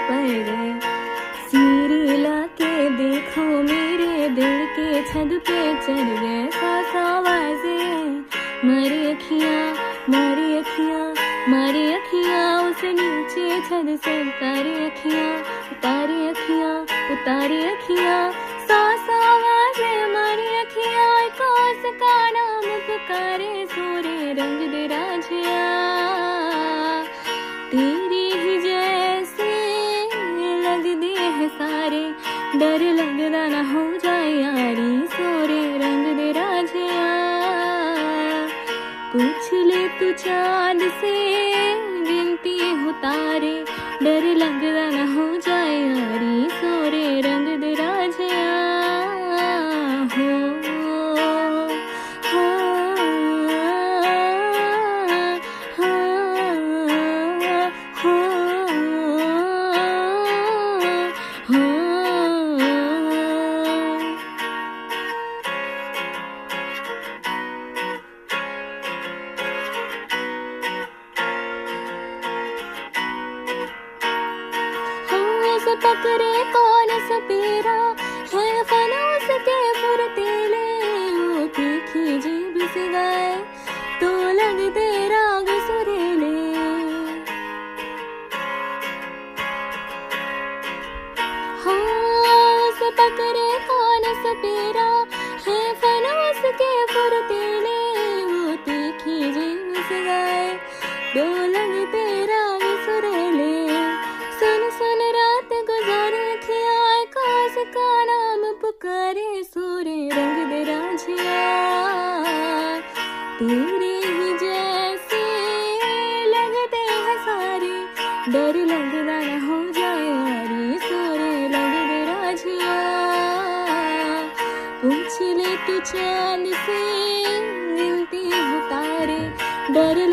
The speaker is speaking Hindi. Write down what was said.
पड़ गए। सीरी के देखो मेरे दिल के छत पे चढ़ गए। खास आवाज़ें मारी अखियाँ, मारी अखियाँ, मारी अखियाँ उस नीचे छत से उतारी अखियाँ, उतारी अखियाँ, उतारी अखियाँ। सास आवाज़ें मारी अखियाँ, कौस का नाम पुकारे सूर्य रंग दे राजिया। तेरी ही जैसे लगते हैं सारे, डर लगदा ना हो जाए यारी सोरे रंग दे राजिया। पूछ ले तू चांद से गिनती हो तारे, डर लगदा ना हो जाए यारी सोरे रंग दे राजिया। हो पकड़े कौन सपेरा है फनोस के फुर्तीले, वो तीखी जीभ से गाए तो लगते राग सुरीले। हाँ से पकड़े कौन सपेरा है फनोस के फुर्तीले, वो तीखी जीभ से गाए तो लगते राग सुरीले। सुन सुन रात गुजारे खियाए, कास का नाम पुकारे सूर्य रंग दे राजिया। तेरे ही जैसे लगते हैं सारे, डर लगदा ना हो जाए यारी सूर्य रंग दे राजिया। पूछ ले तू चांद से गिनती हो तारे, डर